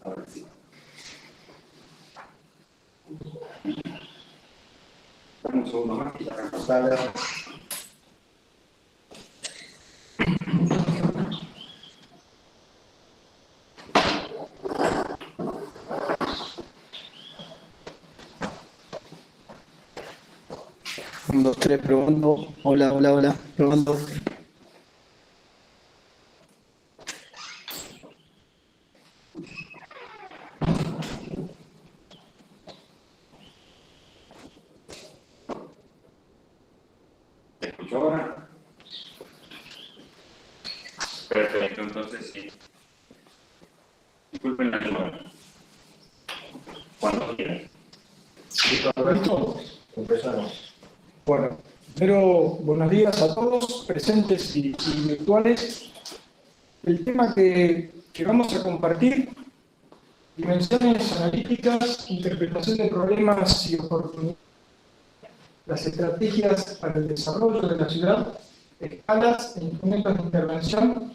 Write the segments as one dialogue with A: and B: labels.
A: Ahora sí. Dame un segundo más que la sala. Un, dos, tres, probando. Hola, hola, hola. Probando. ¿Te escucho ahora? Perfecto, entonces sí. Disculpen la demora. Cuando quieran.
B: ¿Listo, Alberto? Empezamos. Bueno, primero, buenos días a todos, presentes y virtuales. El tema que vamos a compartir, dimensiones analíticas, interpretación de problemas y oportunidades, las estrategias para el desarrollo de la ciudad, escalas e instrumentos de intervención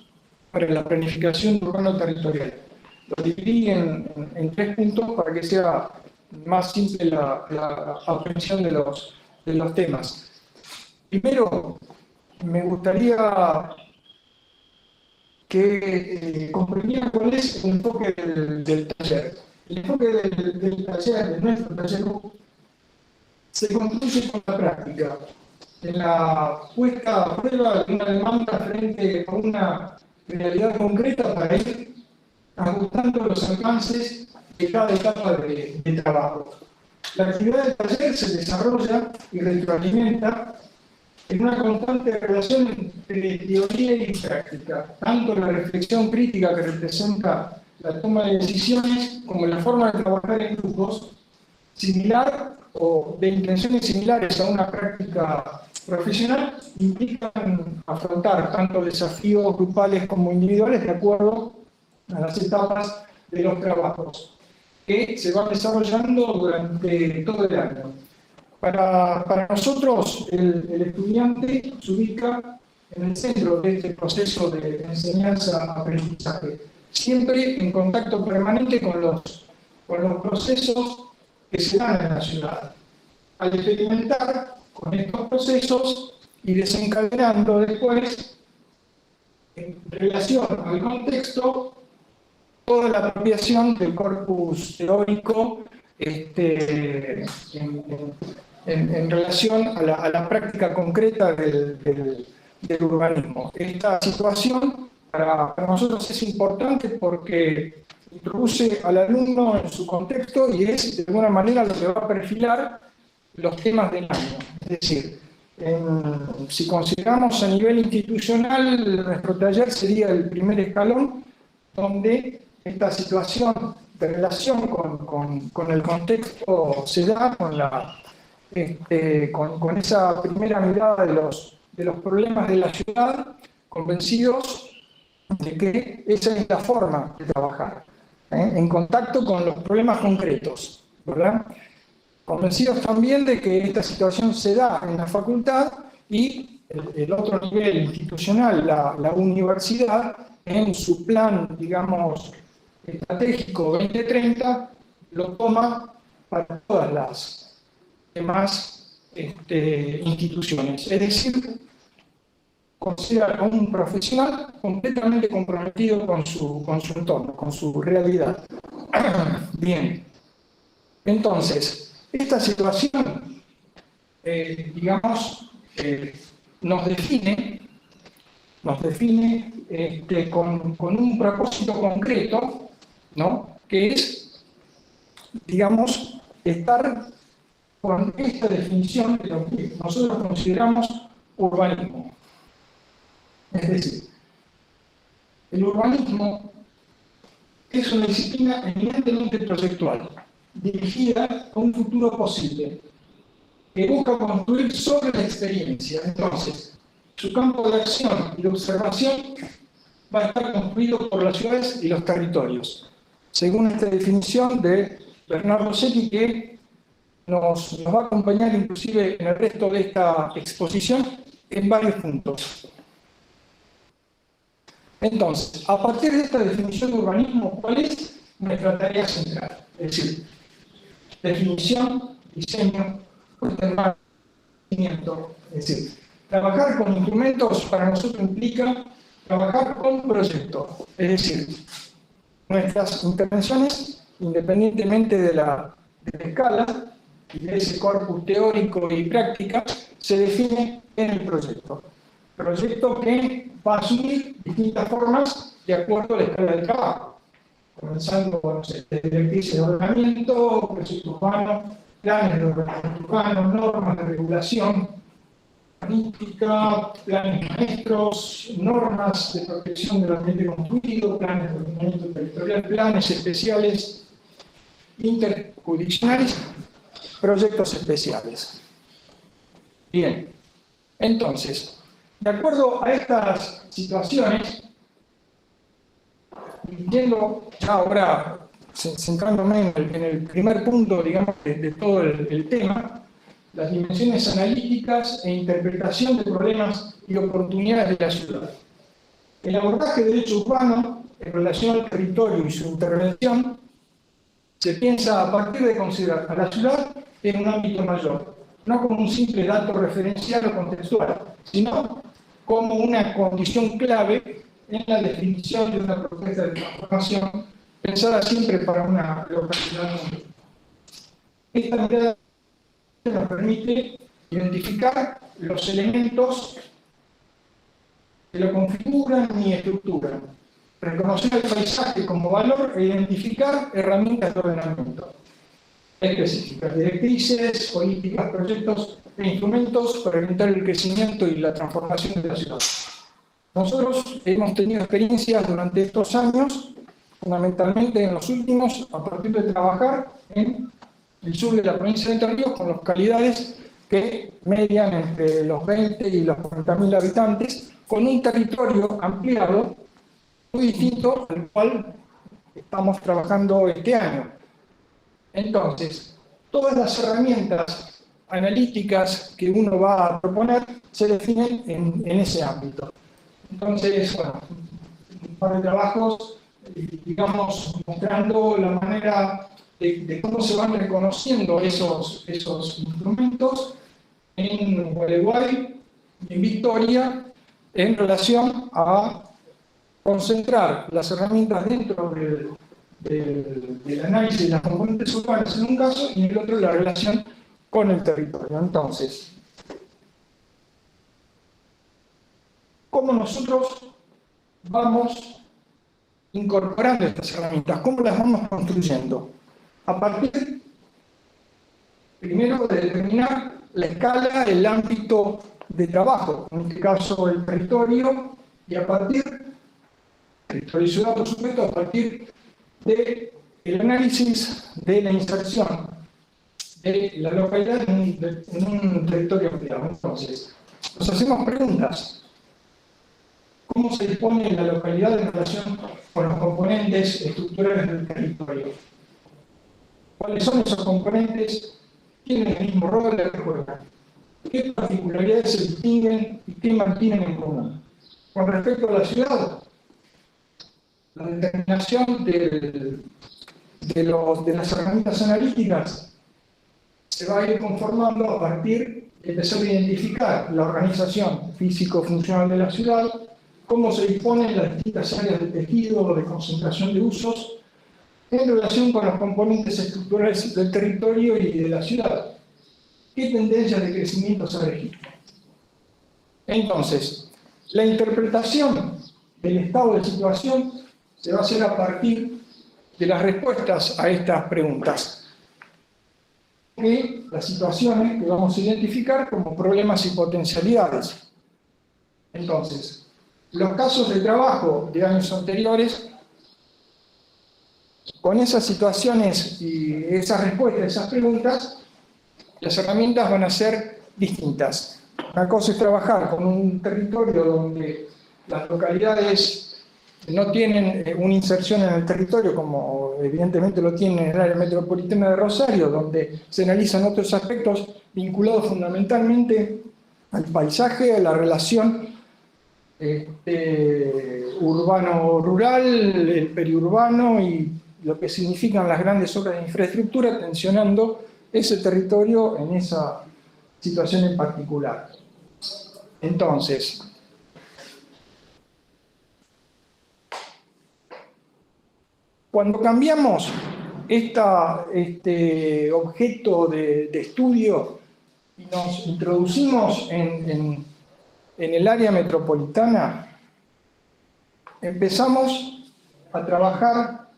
B: para la planificación urbano-territorial. Lo dividí en 3 puntos para que sea más simple la aprehensión de los temas. Primero, me gustaría que comprendieran cuál es el enfoque del taller. El enfoque del taller, de nuestro taller, se construye con la práctica, en la puesta a prueba de una demanda frente a una realidad concreta para ir ajustando los alcances de cada etapa de trabajo. La actividad del taller se desarrolla y retroalimenta en una constante relación entre teoría y práctica, tanto la reflexión crítica que representa la toma de decisiones como la forma de trabajar en grupos, similar o de intenciones similares a una práctica profesional, implican afrontar tanto desafíos grupales como individuales de acuerdo a las etapas de los trabajos que se van desarrollando durante todo el año. Para nosotros, el estudiante se ubica en el centro de este proceso de enseñanza-aprendizaje, siempre en contacto permanente con los procesos que se dan en la ciudad. Al experimentar con estos procesos y desencadenando después, en relación al contexto, toda la apropiación del corpus teórico en relación a la práctica concreta del urbanismo. Esta situación para nosotros es importante porque introduce al alumno en su contexto y es de alguna manera lo que va a perfilar los temas del año. Es decir, si consideramos a nivel institucional, nuestro taller sería el primer escalón donde esta situación de relación con el contexto se da con esa primera mirada de los problemas de la ciudad, convencidos de que esa es la forma de trabajar, en contacto con los problemas concretos, ¿verdad? Convencidos también de que esta situación se da en la facultad y el otro nivel institucional, la universidad, en su plan, digamos, estratégico 2030, lo toma para todas las demás instituciones. Es decir, considera a un profesional completamente comprometido con su entorno, con su realidad. Bien, entonces, esta situación, digamos, nos define con un propósito concreto, ¿no? Que es, digamos, estar con esta definición de lo que nosotros consideramos urbanismo. Es decir, el urbanismo es una disciplina eminentemente proyectual, dirigida a un futuro posible, que busca construir sobre la experiencia. Entonces, su campo de acción y de observación va a estar construido por las ciudades y los territorios, según esta definición de Bernardo Secchi, que nos va a acompañar inclusive en el resto de esta exposición en varios puntos. Entonces, a partir de esta definición de urbanismo, ¿cuál es nuestra tarea central. Es decir, definición, diseño, puesta en mantenimiento. Es decir, trabajar con instrumentos para nosotros implica trabajar con proyectos. Es decir, nuestras intervenciones, independientemente de la escala y de ese corpus teórico y práctica, se define en el proyecto. Proyecto que va a asumir distintas formas de acuerdo a la escala del trabajo. Comenzando con directrices de ordenamiento, proyecto urbano, planes de ordenamiento urbano, normas de regulación, urbanística, planes maestros, normas de protección del ambiente construido, planes de ordenamiento territorial, planes especiales, interjurisdiccionales, proyectos especiales. Bien, entonces, de acuerdo a estas situaciones, yendo ya ahora, centrándome en el primer punto, digamos, de todo el tema, las dimensiones analíticas e interpretación de problemas y oportunidades de la ciudad. El abordaje de derecho urbano en relación al territorio y su intervención se piensa a partir de considerar a la ciudad en un ámbito mayor, no como un simple dato referencial o contextual, sino como una condición clave en la definición de una propuesta de transformación pensada siempre para una localidad. Esta mirada nos permite identificar los elementos que lo configuran y estructuran, reconocer el paisaje como valor e identificar herramientas de ordenamiento específicas, directrices, políticas, proyectos e instrumentos para orientar el crecimiento y la transformación de la ciudad. Nosotros hemos tenido experiencias durante estos años, fundamentalmente en los últimos, a partir de trabajar en el sur de la provincia de Entre Ríos con localidades que median entre los 20 y los 40.000 habitantes, con un territorio ampliado muy distinto al cual estamos trabajando este año. Entonces, todas las herramientas analíticas que uno va a proponer se definen en ese ámbito. Entonces, bueno, un par de trabajos, digamos, mostrando la manera de cómo se van reconociendo esos instrumentos en Gualeguay y en Victoria en relación a concentrar las herramientas dentro del análisis de las componentes urbanas en un caso y en el otro la relación con el territorio. Entonces, ¿cómo nosotros vamos incorporando estas herramientas? ¿Cómo las vamos construyendo? A partir, primero, de determinar la escala, el ámbito de trabajo, en este caso el territorio, y a partir, territorio y ciudad, por supuesto, a partir del análisis de la inserción de la localidad en un territorio ampliado. Entonces, nos hacemos preguntas. ¿Cómo se dispone la localidad en relación con los componentes estructurales del territorio? ¿Cuáles son esos componentes? ¿Tienen el mismo rol que juegan? ¿Qué particularidades se distinguen y qué mantienen en común? Con respecto a la ciudad, la determinación de las herramientas analíticas se va a ir conformando a partir de empezar a identificar la organización físico-funcional de la ciudad, cómo se disponen las distintas áreas de tejido o de concentración de usos en relación con los componentes estructurales del territorio y de la ciudad. ¿Qué tendencias de crecimiento se registran? Entonces, la interpretación del estado de situación se va a hacer a partir de las respuestas a estas preguntas. Y las situaciones que vamos a identificar como problemas y potencialidades. Entonces, los casos de trabajo de años anteriores, con esas situaciones y esas respuestas a esas preguntas, las herramientas van a ser distintas. Una cosa es trabajar con un territorio donde las localidades no tienen una inserción en el territorio, como evidentemente lo tienen en el área metropolitana de Rosario, donde se analizan otros aspectos vinculados fundamentalmente al paisaje, a la relación urbano-rural, el periurbano y lo que significan las grandes obras de infraestructura, tensionando ese territorio en esa situación en particular. Entonces, cuando cambiamos este objeto de estudio y nos introducimos en el área metropolitana, empezamos a trabajar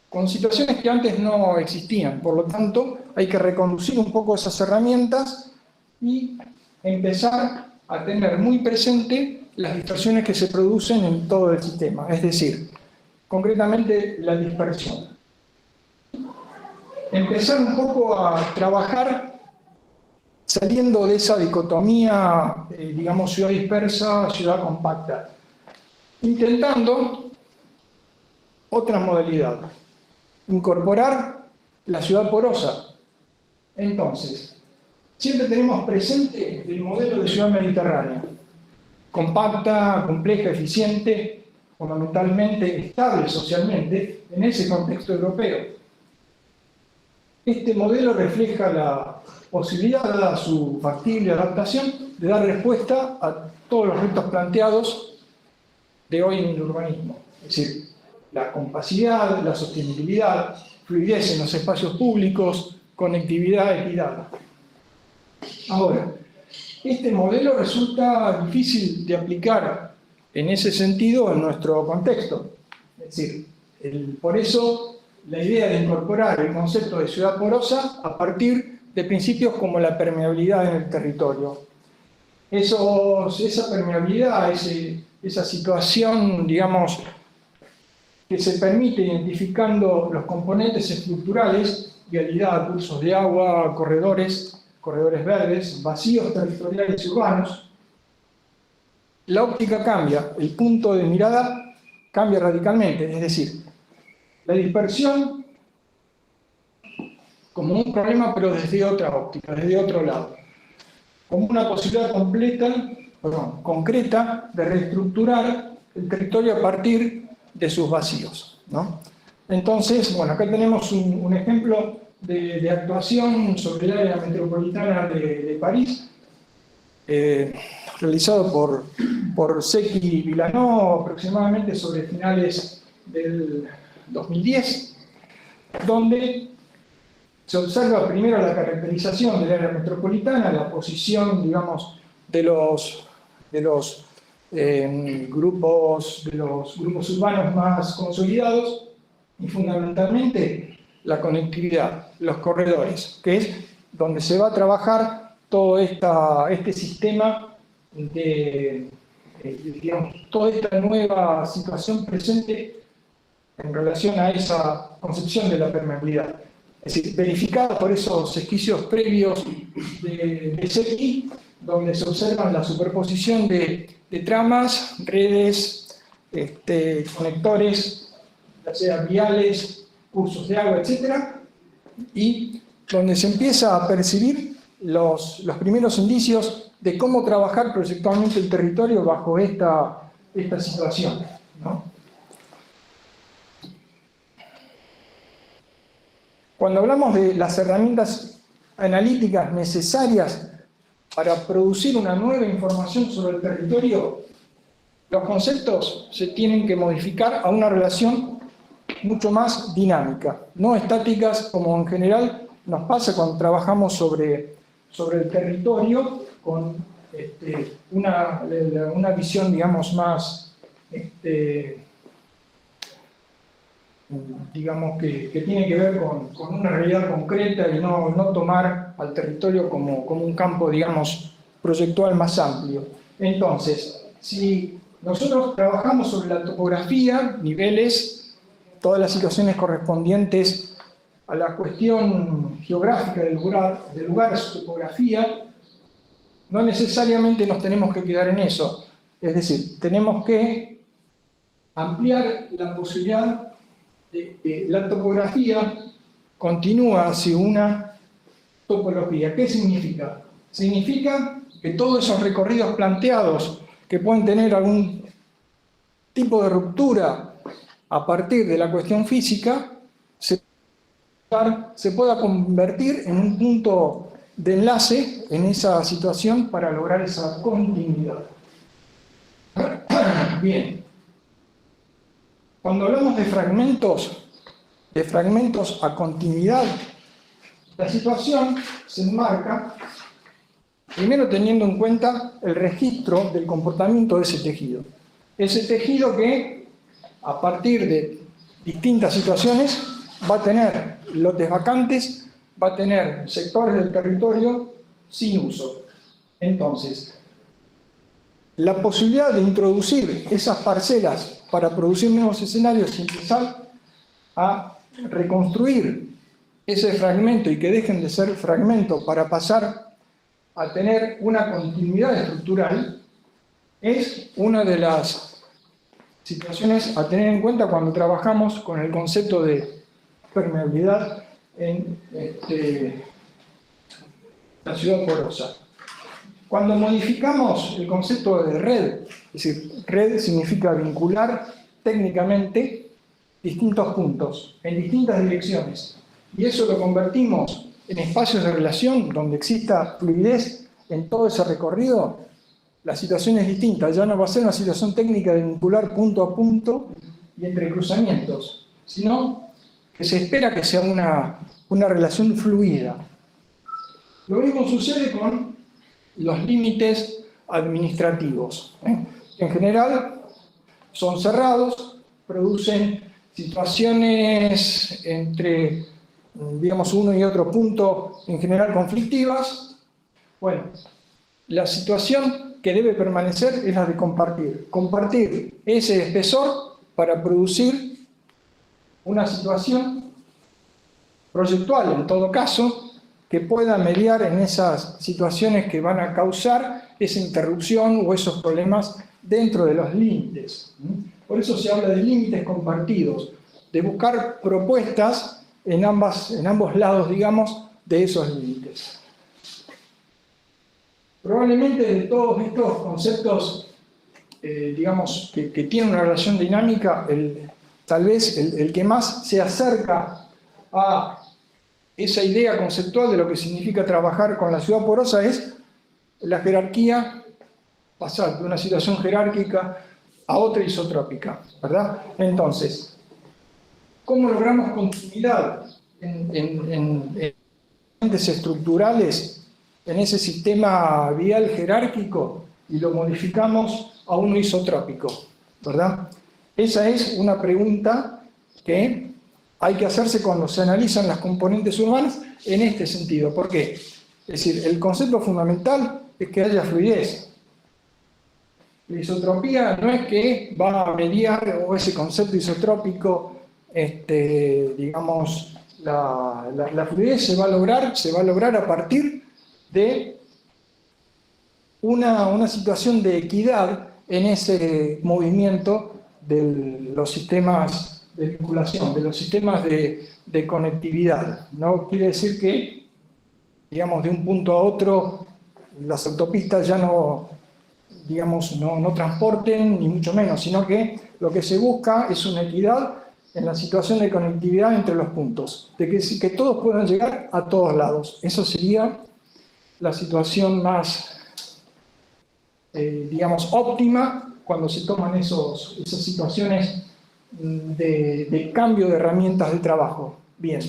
B: con situaciones que antes no existían. Por lo tanto, hay que reconducir un poco esas herramientas y empezar a tener muy presente las distorsiones que se producen en todo el sistema, es decir, concretamente la dispersión. Empezar un poco a trabajar saliendo de esa dicotomía, digamos, ciudad dispersa, ciudad compacta, intentando otra modalidad, incorporar la ciudad porosa. Entonces, siempre tenemos presente el modelo de ciudad mediterránea, compacta, compleja, eficiente, fundamentalmente estable socialmente, en ese contexto europeo. Este modelo refleja la posibilidad, dada su factible adaptación, de dar respuesta a todos los retos planteados de hoy en el urbanismo. Es decir, la compacidad, la sostenibilidad, fluidez en los espacios públicos, conectividad, equidad. Ahora, este modelo resulta difícil de aplicar en ese sentido en nuestro contexto. Es decir, por eso la idea de incorporar el concepto de ciudad porosa a partir de principios como la permeabilidad en el territorio. Esa permeabilidad, esa situación, digamos, que se permite identificando los componentes estructurales, vialidad, cursos de agua, corredores verdes, vacíos territoriales y urbanos, la óptica cambia, el punto de mirada cambia radicalmente, es decir, la dispersión como un problema, pero desde otra óptica, desde otro lado, como una posibilidad concreta de reestructurar el territorio a partir de sus vacíos, ¿no? Entonces, bueno, acá tenemos un ejemplo de actuación sobre el área metropolitana de París, realizado por Secchi y Vilanó aproximadamente sobre finales del 2010, donde se observa primero la caracterización del área metropolitana, la posición, digamos, de los grupos urbanos más consolidados y fundamentalmente la conectividad, los corredores, que es donde se va a trabajar todo este sistema digamos, toda esta nueva situación presente en relación a esa concepción de la permeabilidad. Es decir, verificada por esos esquicios previos de Secchi, donde se observan la superposición de tramas, redes, conectores, ya sea viales, cursos de agua, etc. Y donde se empieza a percibir los primeros indicios de cómo trabajar proyectualmente el territorio bajo esta situación, ¿no? Cuando hablamos de las herramientas analíticas necesarias para producir una nueva información sobre el territorio, los conceptos se tienen que modificar a una relación mucho más dinámica, no estáticas como en general nos pasa cuando trabajamos sobre el territorio con una visión, digamos, más digamos que tiene que ver con una realidad concreta y no tomar al territorio como un campo, digamos, proyectual más amplio. Entonces, si nosotros trabajamos sobre la topografía, niveles, todas las situaciones correspondientes a la cuestión geográfica del lugar, su topografía, no necesariamente nos tenemos que quedar en eso. Es decir, tenemos que ampliar la posibilidad de que la topografía continúa hacia una topología. ¿Qué significa? Significa que todos esos recorridos planteados que pueden tener algún tipo de ruptura a partir de la cuestión física, se pueda convertir en un punto de enlace en esa situación para lograr esa continuidad. Bien. Cuando hablamos de fragmentos a continuidad, la situación se enmarca primero teniendo en cuenta el registro del comportamiento de ese tejido. Ese tejido que, a partir de distintas situaciones, va a tener lotes vacantes, va a tener sectores del territorio sin uso. Entonces, la posibilidad de introducir esas parcelas para producir nuevos escenarios y empezar a reconstruir ese fragmento y que dejen de ser fragmento para pasar a tener una continuidad estructural es una de las situaciones a tener en cuenta cuando trabajamos con el concepto de permeabilidad en la ciudad porosa. Cuando modificamos el concepto de red, es decir, red significa vincular técnicamente distintos puntos en distintas direcciones, y eso lo convertimos en espacios de relación donde exista fluidez en todo ese recorrido, la situación es distinta. Ya no va a ser una situación técnica de vincular punto a punto y entre cruzamientos, sino que se espera que sea una relación fluida. Lo mismo sucede con los límites administrativos. En general son cerrados, producen situaciones entre, digamos, uno y otro punto, en general conflictivas. Bueno, la situación que debe permanecer es la de compartir ese espesor para producir una situación proyectual, en todo caso, que pueda mediar en esas situaciones que van a causar esa interrupción o esos problemas dentro de los límites. Por eso se habla de límites compartidos, de buscar propuestas en ambos lados, digamos, de esos límites. Probablemente de todos estos conceptos, digamos, que tienen una relación dinámica, tal vez el que más se acerca a esa idea conceptual de lo que significa trabajar con la ciudad porosa es la jerarquía, pasar de una situación jerárquica a otra isotrópica, ¿verdad? Entonces, ¿cómo logramos continuidad en entes estructurales en ese sistema vial jerárquico y lo modificamos a uno isotrópico, ¿verdad? Esa es una pregunta que hay que hacerse cuando se analizan las componentes urbanas en este sentido. ¿Por qué? Es decir, el concepto fundamental es que haya fluidez. La isotropía no es que va a mediar, o ese concepto isotrópico, digamos, la fluidez se va a lograr a partir de una situación de equidad en ese movimiento de los sistemas de vinculación, de los sistemas de conectividad. No quiere decir que, digamos, de un punto a otro las autopistas ya no, digamos, no transporten, ni mucho menos, sino que lo que se busca es una equidad en la situación de conectividad entre los puntos, de que todos puedan llegar a todos lados. Eso sería la situación más, digamos, óptima cuando se toman esas situaciones de cambio de herramientas de trabajo. Bien.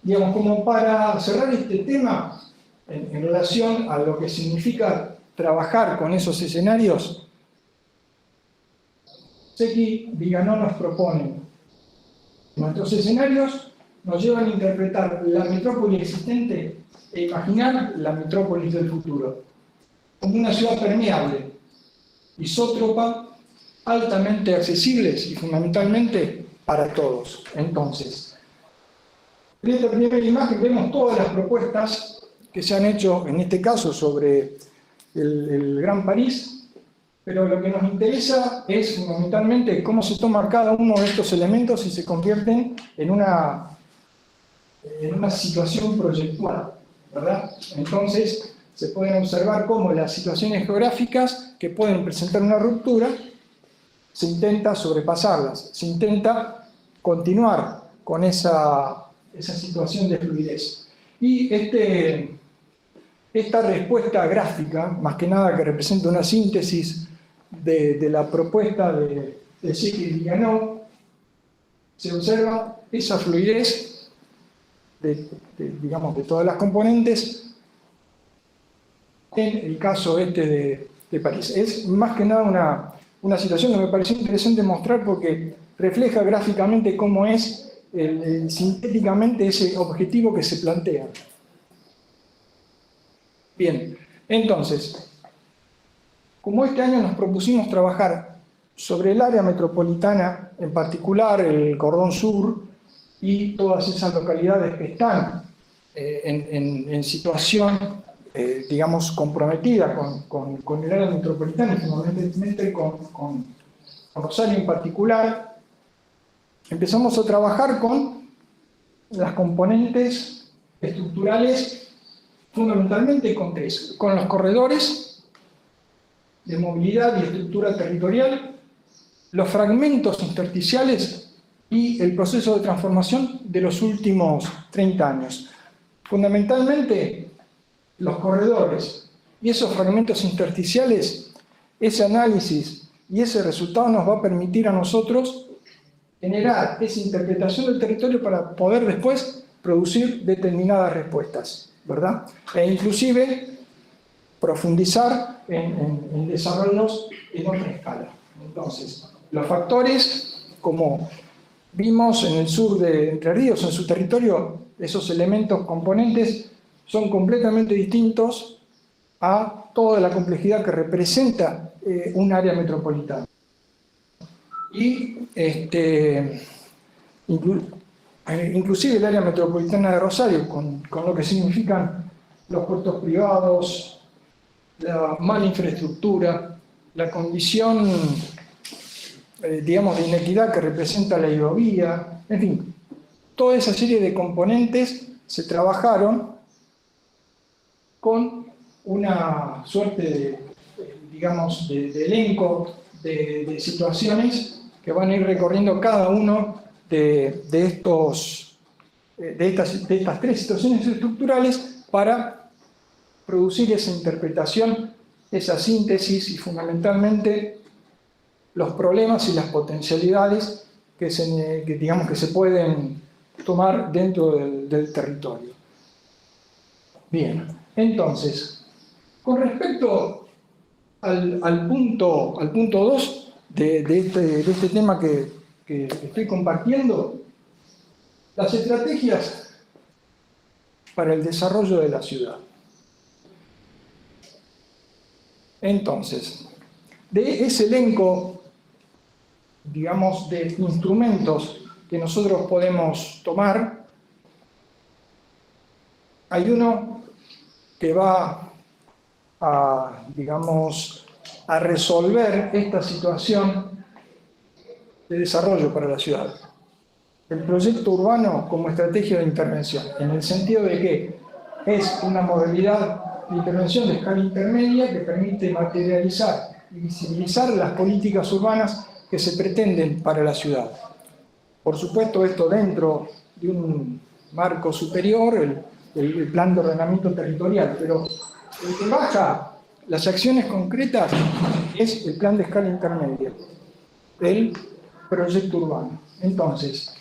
B: Digamos, como para cerrar este tema, en relación a lo que significa trabajar con esos escenarios, Secchi Viganò nos propone: nuestros escenarios nos llevan a interpretar la metrópoli existente e imaginar la metrópolis del futuro como una ciudad permeable, isótropa, altamente accesibles y fundamentalmente para todos. Entonces, en esta primera imagen vemos todas las propuestas que se han hecho, en este caso, sobre el Gran París, pero lo que nos interesa es fundamentalmente cómo se toma cada uno de estos elementos y se convierten en una situación proyectual, ¿verdad? Entonces, se pueden observar cómo las situaciones geográficas que pueden presentar una ruptura se intenta sobrepasarlas, se intenta continuar con esa situación de fluidez. Y esta respuesta gráfica, más que nada que representa una síntesis de la propuesta de Jekyll y Ganó, se observa esa fluidez digamos, de todas las componentes en el caso de París. Es más que nada una situación que me pareció interesante mostrar porque refleja gráficamente cómo es sintéticamente ese objetivo que se plantea. Bien, entonces, como este año nos propusimos trabajar sobre el área metropolitana, en particular el Cordón Sur y todas esas localidades que están en situación, digamos, comprometida con el área metropolitana, y fundamentalmente con Rosario en particular, empezamos a trabajar con las componentes estructurales fundamentalmente con tres: con los corredores de movilidad y estructura territorial, los fragmentos intersticiales y el proceso de transformación de los últimos 30 años. Fundamentalmente, los corredores y esos fragmentos intersticiales, ese análisis y ese resultado nos va a permitir a nosotros generar esa interpretación del territorio para poder después producir determinadas respuestas, ¿verdad? E inclusive profundizar en desarrollos en otra escala. Entonces, los factores, como vimos en el sur de Entre Ríos, en su territorio, esos elementos componentes son completamente distintos a toda la complejidad que representa un área metropolitana. Y inclusive el área metropolitana de Rosario, con lo que significan los puertos privados, la mala infraestructura, la condición, digamos, de inequidad que representa la hidrovía, en fin, toda esa serie de componentes se trabajaron con una suerte digamos, de elenco de situaciones que van a ir recorriendo cada uno de estas tres situaciones estructurales para producir esa interpretación, esa síntesis y fundamentalmente los problemas y las potencialidades que se pueden tomar dentro del territorio. Bien, entonces, con respecto al punto 2 de este tema que estoy compartiendo, las estrategias para el desarrollo de la ciudad. Entonces, de ese elenco, digamos, de instrumentos que nosotros podemos tomar, hay uno que va a, digamos, a resolver esta situación de desarrollo para la ciudad. El proyecto urbano como estrategia de intervención, en el sentido de que es una modalidad de intervención de escala intermedia que permite materializar y visibilizar las políticas urbanas que se pretenden para la ciudad. Por supuesto, esto dentro de un marco superior, el plan de ordenamiento territorial, pero el que baja las acciones concretas es el plan de escala intermedia, el proyecto urbano. Entonces,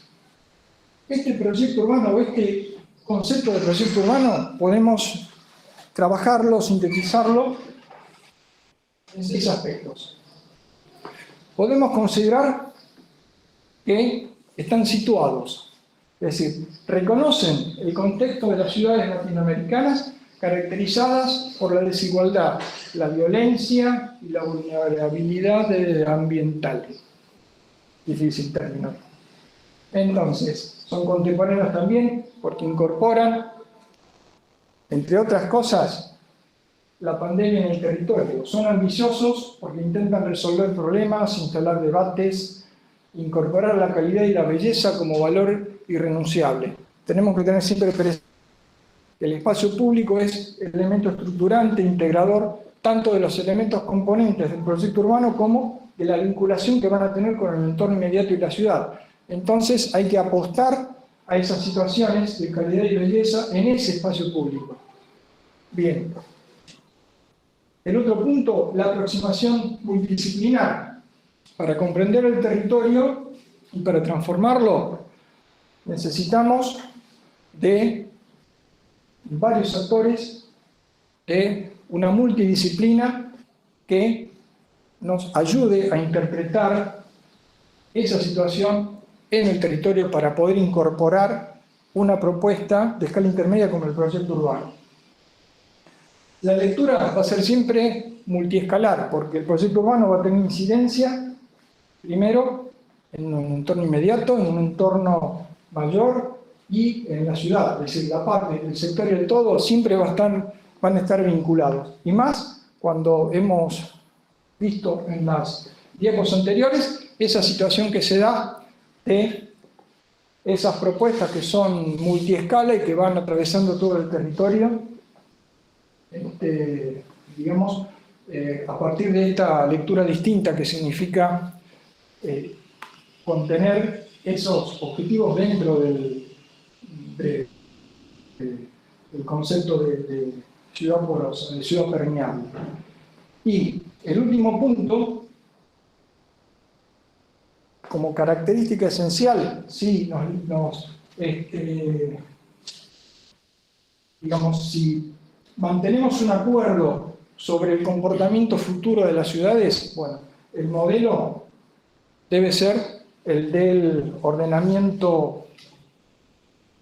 B: este proyecto urbano o este concepto de proyecto urbano podemos trabajarlo, sintetizarlo en 6 aspectos. Podemos considerar que están situados, es decir, reconocen el contexto de las ciudades latinoamericanas caracterizadas por la desigualdad, la violencia y la vulnerabilidad ambiental. Difícil término. Entonces, son contemporáneos también porque incorporan, entre otras cosas, la pandemia en el territorio. Son ambiciosos porque intentan resolver problemas, instalar debates, incorporar la calidad y la belleza como valor irrenunciable. Tenemos que tener siempre presente que el espacio público es el elemento estructurante, integrador, tanto de los elementos componentes del proyecto urbano como de la vinculación que van a tener con el entorno inmediato y la ciudad. entonces hay que apostar a esas situaciones de calidad y belleza en ese espacio público. Bien. El otro punto, la aproximación multidisciplinar. Para comprender el territorio y para transformarlo, necesitamos de varios actores, de una multidisciplina que nos ayude a interpretar esa situación en el territorio para poder incorporar una propuesta de escala intermedia como el proyecto urbano. La lectura va a ser siempre multiescalar, porque el proyecto urbano va a tener incidencia, primero, en un entorno inmediato, en un entorno mayor y en la ciudad. Es decir, la parte, el sector y el todo siempre van a estar vinculados. Y más cuando hemos visto en las diapos anteriores esa situación que se da de esas propuestas que son multiescala y que van atravesando todo el territorio, digamos, a partir de esta lectura distinta que significa contener esos objetivos dentro del concepto de ciudad porosa, de ciudad permeable. Y el último punto, como característica esencial, sí, digamos, si mantenemos un acuerdo sobre el comportamiento futuro de las ciudades, bueno, el modelo debe ser el del ordenamiento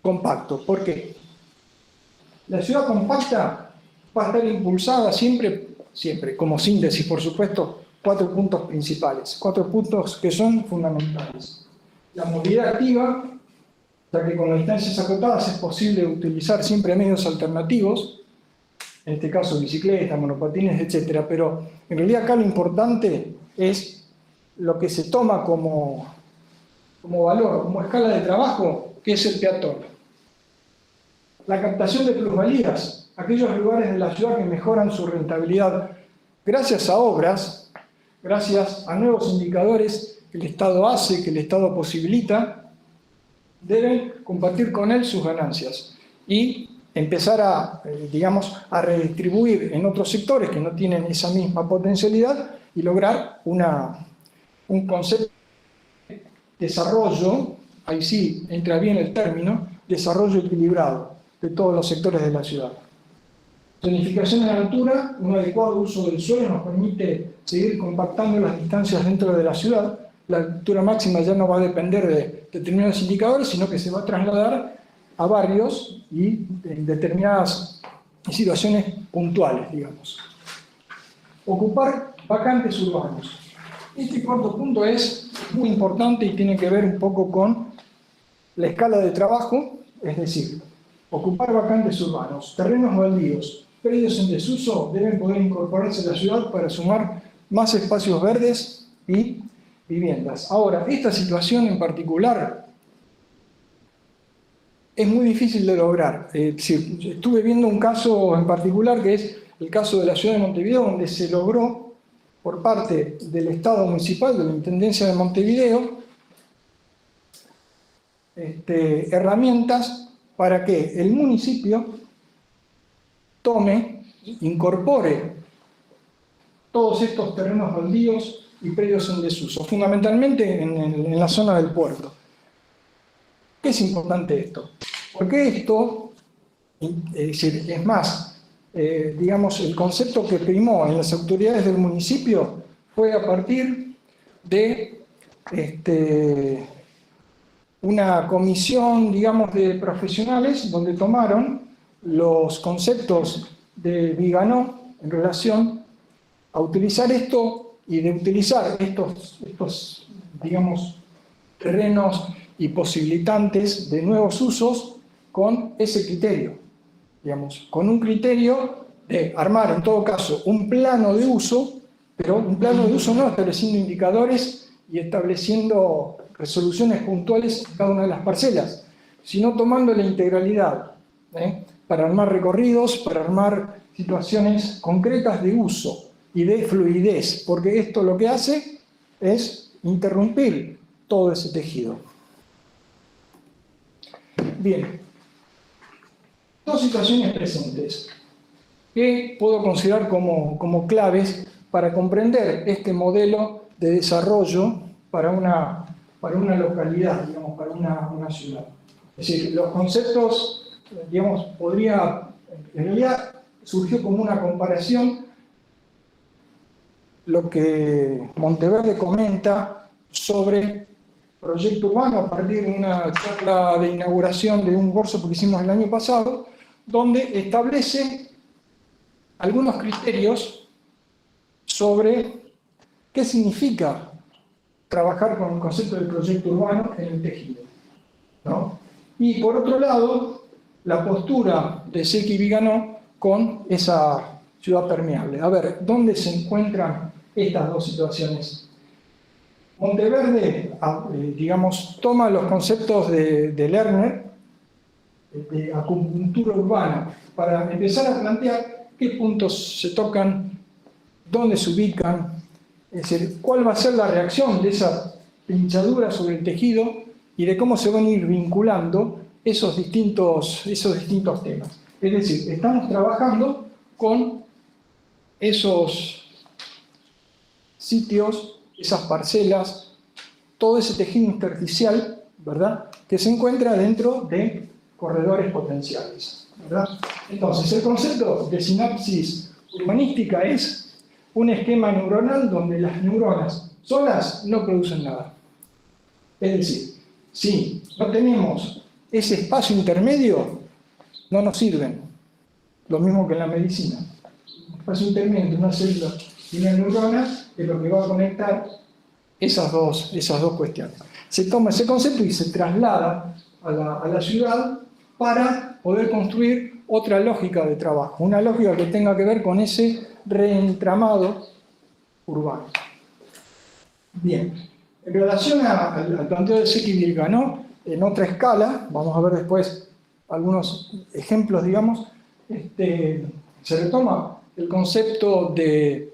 B: compacto. ¿Por qué? La ciudad compacta va a estar impulsada siempre, como síntesis, por supuesto, 4 puntos principales, 4 puntos que son fundamentales. La movilidad activa, ya que con las distancias acotadas es posible utilizar siempre medios alternativos, en este caso bicicletas, monopatines, etc. Pero en realidad acá lo importante es lo que se toma como valor, como escala de trabajo, que es el peatón. La captación de plusvalías, aquellos lugares de la ciudad que mejoran su rentabilidad gracias a obras, gracias a nuevos indicadores que el Estado hace, que el Estado posibilita, deben compartir con él sus ganancias y empezar a redistribuir en otros sectores que no tienen esa misma potencialidad y lograr un concepto de desarrollo, ahí sí entra bien el término, desarrollo equilibrado de todos los sectores de la ciudad. Zonificación de la altura, un adecuado uso del suelo nos permite seguir compactando las distancias dentro de la ciudad. La altura máxima ya no va a depender de determinados indicadores, sino que se va a trasladar a barrios y en determinadas situaciones puntuales, digamos. Ocupar vacantes urbanos. Este cuarto punto es muy importante y tiene que ver un poco con la escala de trabajo, es decir, ocupar vacantes urbanos, terrenos baldíos, predios en desuso deben poder incorporarse a la ciudad para sumar más espacios verdes y viviendas. Ahora, esta situación en particular es muy difícil de lograr. Estuve viendo un caso en particular que es el caso de la ciudad de Montevideo, donde se logró por parte del Estado municipal, de la Intendencia de Montevideo, herramientas para que el municipio incorpore todos estos terrenos baldíos y predios en desuso, fundamentalmente en la zona del puerto. ¿Qué es importante esto? Porque esto, es más, el concepto que primó en las autoridades del municipio fue a partir de una comisión, de profesionales donde tomaron los conceptos de Viganó en relación a utilizar esto y de utilizar estos terrenos y posibilitantes de nuevos usos con ese criterio, con un criterio de armar en todo caso un plano de uso, pero un plano de uso no estableciendo indicadores y estableciendo resoluciones puntuales en cada una de las parcelas, sino tomando la integralidad, para armar recorridos, para armar situaciones concretas de uso y de fluidez, porque esto lo que hace es interrumpir todo ese tejido. Bien, dos situaciones presentes que puedo considerar como claves para comprender este modelo de desarrollo para una localidad, digamos, para una ciudad. Es decir, los conceptos, digamos, en realidad surgió como una comparación lo que Monteverde comenta sobre proyecto urbano a partir de una charla de inauguración de un workshop que hicimos el año pasado, donde establece algunos criterios sobre qué significa trabajar con el concepto del proyecto urbano en el tejido, ¿no? Y por otro lado, la postura de Secchi y Viganò con esa ciudad permeable. A ver, ¿dónde se encuentran estas dos situaciones? Monteverde, digamos, toma los conceptos de Lerner, de acupuntura urbana, para empezar a plantear qué puntos se tocan, dónde se ubican, es decir, cuál va a ser la reacción de esa pinchadura sobre el tejido y de cómo se van a ir vinculando esos distintos temas. Es decir, estamos trabajando con esos sitios, esas parcelas, todo ese tejido intersticial, ¿verdad?, que se encuentra dentro de corredores potenciales, ¿verdad? Entonces, el concepto de sinapsis urbanística es un esquema neuronal donde las neuronas solas no producen nada. Es decir, si no tenemos ese espacio intermedio, no nos sirven. Lo mismo que en la medicina. El espacio intermedio entre una célula y una neurona es lo que va a conectar esas dos cuestiones. Se toma ese concepto y se traslada a la ciudad para poder construir otra lógica de trabajo, una lógica que tenga que ver con ese reentramado urbano. Bien, en relación al planteo de Secchi y Viganò, en otra escala, vamos a ver después algunos ejemplos, digamos, se retoma el concepto de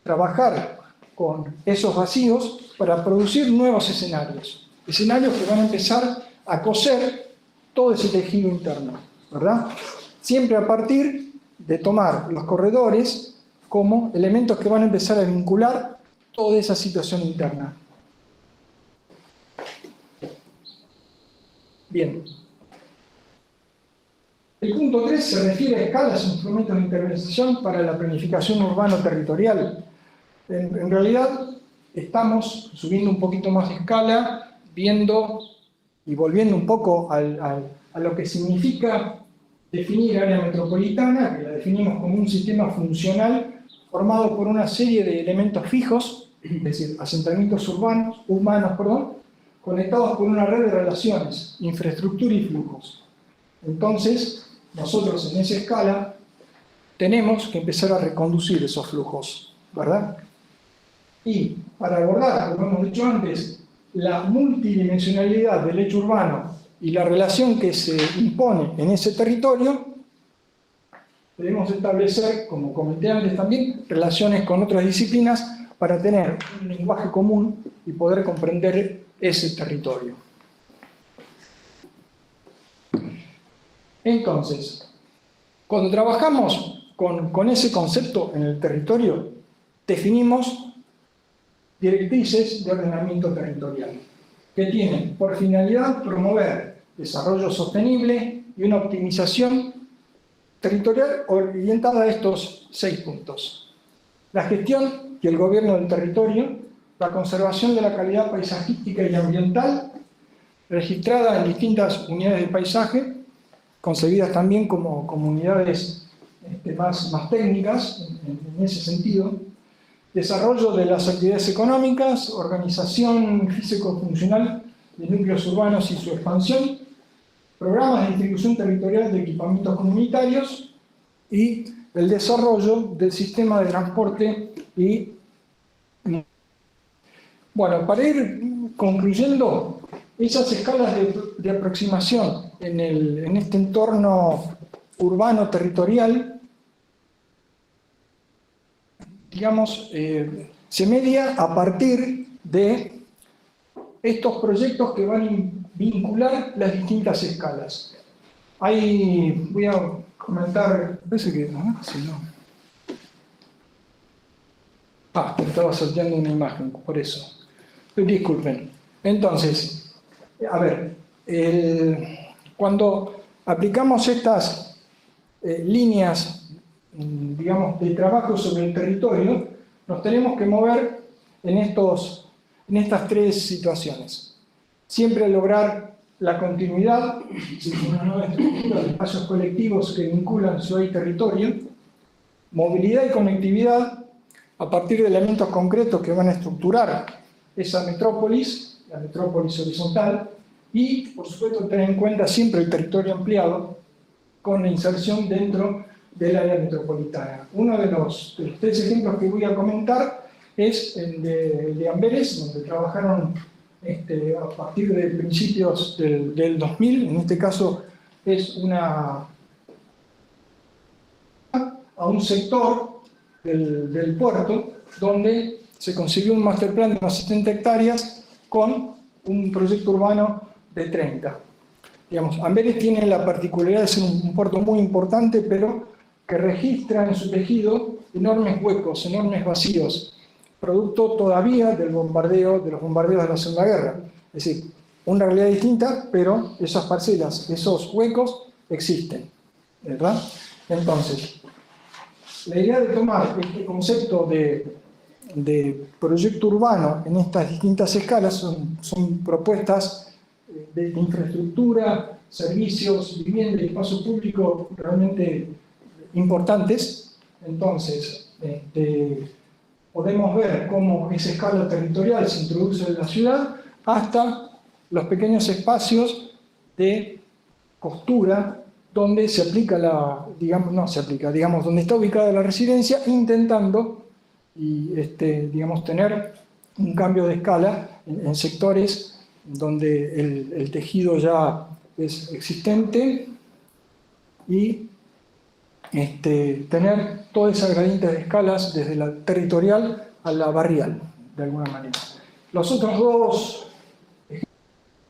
B: trabajar con esos vacíos para producir nuevos escenarios que van a empezar a coser todo ese tejido interno, ¿verdad? Siempre a partir de tomar los corredores como elementos que van a empezar a vincular toda esa situación interna. Bien. El punto 3 se refiere a escalas e instrumentos de intervención para la planificación urbano-territorial. En realidad, estamos subiendo un poquito más de escala, viendo y volviendo un poco a lo que significa definir área metropolitana, que la definimos como un sistema funcional formado por una serie de elementos fijos, es decir, asentamientos humanos, conectados por una red de relaciones, infraestructura y flujos. Entonces, nosotros en esa escala tenemos que empezar a reconducir esos flujos, ¿verdad? Y para abordar, como hemos dicho antes, la multidimensionalidad del hecho urbano y la relación que se impone en ese territorio, debemos establecer, como comenté antes también, relaciones con otras disciplinas para tener un lenguaje común y poder comprender ese territorio. Entonces, cuando trabajamos con ese concepto en el territorio, definimos directrices de ordenamiento territorial, que tienen por finalidad promover desarrollo sostenible y una optimización territorial orientada a estos 6 puntos. La gestión y el gobierno del territorio, la conservación de la calidad paisajística y ambiental, registrada en distintas unidades de paisaje, concebidas también como unidades más técnicas en ese sentido, desarrollo de las actividades económicas, organización físico-funcional de núcleos urbanos y su expansión, programas de distribución territorial de equipamientos comunitarios y el desarrollo del sistema de transporte y... Bueno, para ir concluyendo, esas escalas de aproximación en este entorno urbano territorial, digamos, se media a partir de estos proyectos que van vincular las distintas escalas. Ahí voy a comentar, parece que no, si no. Te estaba salteando una imagen, por eso. Disculpen. Entonces, a ver, cuando aplicamos estas líneas, digamos, de trabajo sobre el territorio, nos tenemos que mover en estas tres situaciones. Siempre lograr la continuidad de una nueva estructura de espacios colectivos que vinculan ciudad y territorio, movilidad y conectividad a partir de elementos concretos que van a estructurar esa metrópolis, la metrópolis horizontal, y, por supuesto, tener en cuenta siempre el territorio ampliado con la inserción dentro del área metropolitana. Uno de los tres ejemplos que voy a comentar es el de Amberes, donde trabajaron a partir de principios del 2000, en este caso es a un sector del puerto, donde se consiguió un master plan de unas 70 hectáreas con un proyecto urbano de 30. Digamos, Amberes tiene la particularidad de ser un puerto muy importante, pero que registra en su tejido enormes huecos, enormes vacíos, producto todavía de los bombardeos de la Segunda Guerra. Es decir, una realidad distinta, pero esas parcelas, esos huecos existen, ¿verdad? Entonces, la idea de tomar este concepto de proyecto urbano en estas distintas escalas son propuestas de infraestructura, servicios, vivienda y espacio público realmente importantes. Entonces, podemos ver cómo esa escala territorial se introduce en la ciudad hasta los pequeños espacios de costura donde se aplica donde está ubicada la residencia, intentando tener un cambio de escala en sectores donde el tejido ya es existente y tener todas esas gradientes de escalas desde la territorial a la barrial, de alguna manera. Los otros dos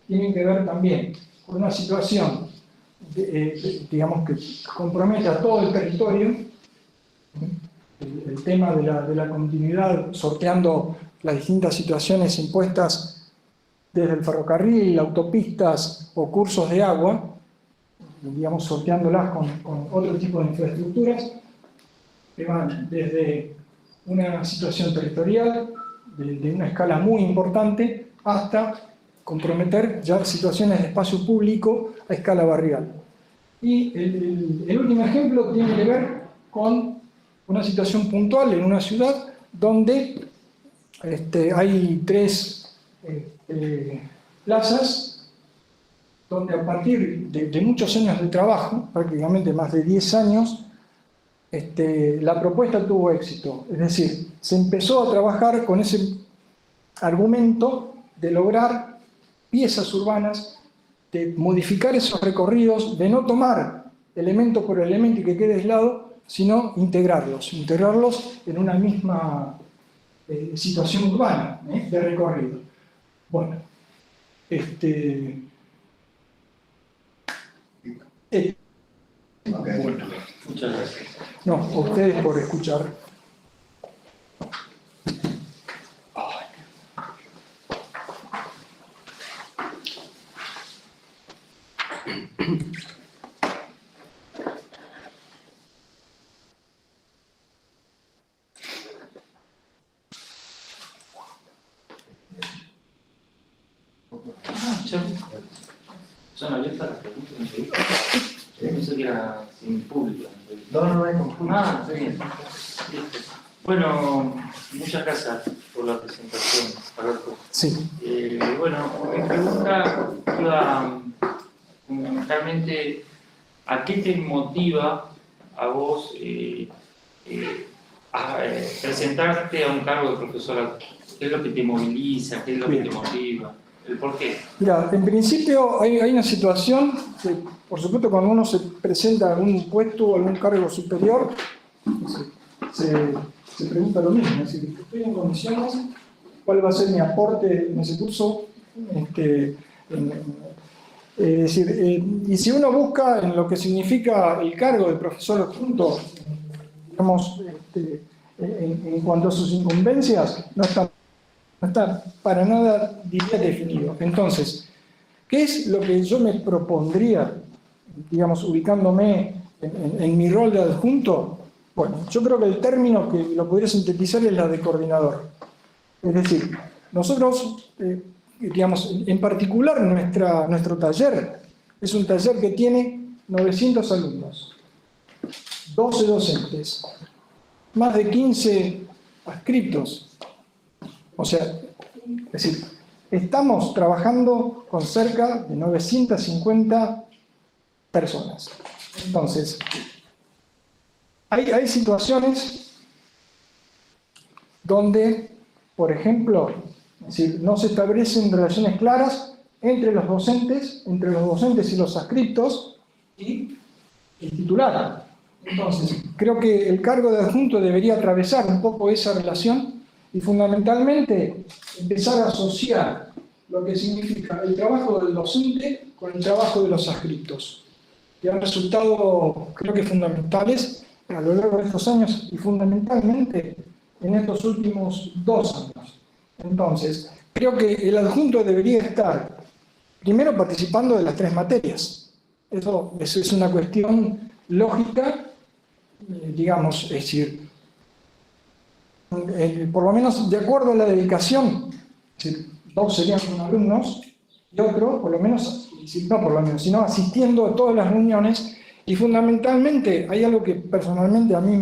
B: tienen que ver también con una situación digamos que compromete a todo el territorio, el tema de la continuidad, sorteando las distintas situaciones impuestas desde el ferrocarril, autopistas o cursos de agua, digamos, sorteándolas con otro tipo de infraestructuras que van desde una situación territorial de una escala muy importante hasta comprometer ya situaciones de espacio público a escala barrial. Y el último ejemplo tiene que ver con una situación puntual en una ciudad donde hay tres plazas donde a partir de muchos años de trabajo, prácticamente más de 10 años, la propuesta tuvo éxito. Es decir, se empezó a trabajar con ese argumento de lograr piezas urbanas, de modificar esos recorridos, de no tomar elemento por elemento y que quede aislado, sino integrarlos en una misma situación urbana de recorrido. Bueno,
A: Bueno, muchas gracias.
B: No, a ustedes por escuchar.
A: ¿Son abiertas las preguntas? Pensé que era sin público.
C: No hay concurso.
A: Ah, está bien. Bueno, muchas gracias por la presentación, Alberto.
B: Sí.
A: Bueno, mi pregunta iba fundamentalmente a qué te motiva a vos a presentarte a un cargo de profesor. ¿Qué es lo que te moviliza? ¿Qué es lo que te motiva? ¿El por qué?
B: Mira, en principio hay una situación que, por supuesto, cuando uno se presenta a algún puesto o algún cargo superior, se pregunta lo mismo, es decir, ¿estoy en condiciones? ¿Cuál va a ser mi aporte en ese curso? Es decir, y si uno busca en lo que significa el cargo de profesor adjunto, digamos, en cuanto a sus incumbencias, no está para nada, diría, definido. Entonces, ¿qué es lo que yo me propondría, digamos, ubicándome en mi rol de adjunto? Bueno, yo creo que el término que lo podría sintetizar es la de coordinador. Es decir, nosotros, digamos, en particular nuestro taller es un taller que tiene 900 alumnos, 12 docentes, más de 15 adscriptos. O sea, es decir, estamos trabajando con cerca de 950 personas. Entonces, hay situaciones donde, por ejemplo, es decir, no se establecen relaciones claras entre los docentes y los adscriptos y el titular. Entonces, creo que el cargo de adjunto debería atravesar un poco esa relación y fundamentalmente empezar a asociar lo que significa el trabajo del docente con el trabajo de los adscriptos, que han resultado, creo que fundamentales a lo largo de estos años y fundamentalmente en estos últimos 2 años. Entonces, creo que el adjunto debería estar primero participando de las 3 materias. Eso es una cuestión lógica, digamos, es decir, por lo menos de acuerdo a la dedicación, es decir, 2 serían con alumnos y otro, por lo menos, no por lo menos, sino asistiendo a todas las reuniones. Y fundamentalmente hay algo que personalmente a mí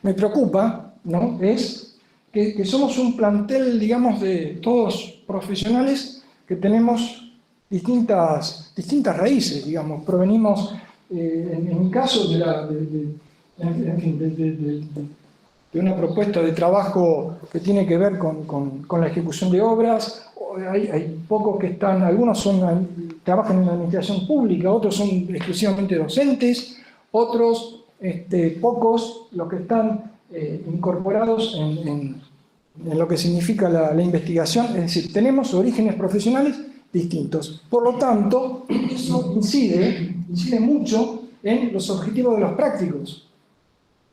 B: me preocupa, ¿no? Es que somos un plantel, digamos, de todos profesionales que tenemos distintas raíces, digamos. Provenimos, en mi caso, de una propuesta de trabajo que tiene que ver con la ejecución de obras. Hay pocos que están, algunos trabajan en la administración pública, otros son exclusivamente docentes, otros, pocos, los que están incorporados en lo que significa la investigación. Es decir, tenemos orígenes profesionales distintos. Por lo tanto, eso incide mucho en los objetivos de los prácticos.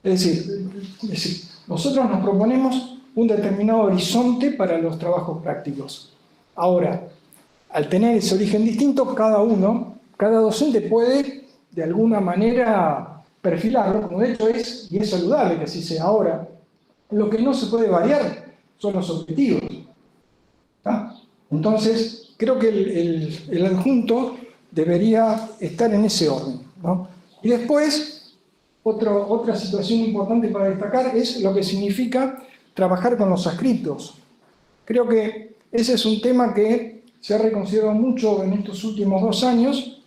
B: Es decir, nosotros nos proponemos un determinado horizonte para los trabajos prácticos. Ahora, al tener ese origen distinto, cada docente puede, de alguna manera, perfilarlo, como de hecho es, y es saludable que así sea. Ahora, lo que no se puede variar son los objetivos. ¿Tá? Entonces, creo que el adjunto debería estar en ese orden, ¿no? Y después, otra situación importante para destacar es lo que significa trabajar con los adscriptos. Creo que ese es un tema que se ha reconsiderado mucho en estos últimos 2 años,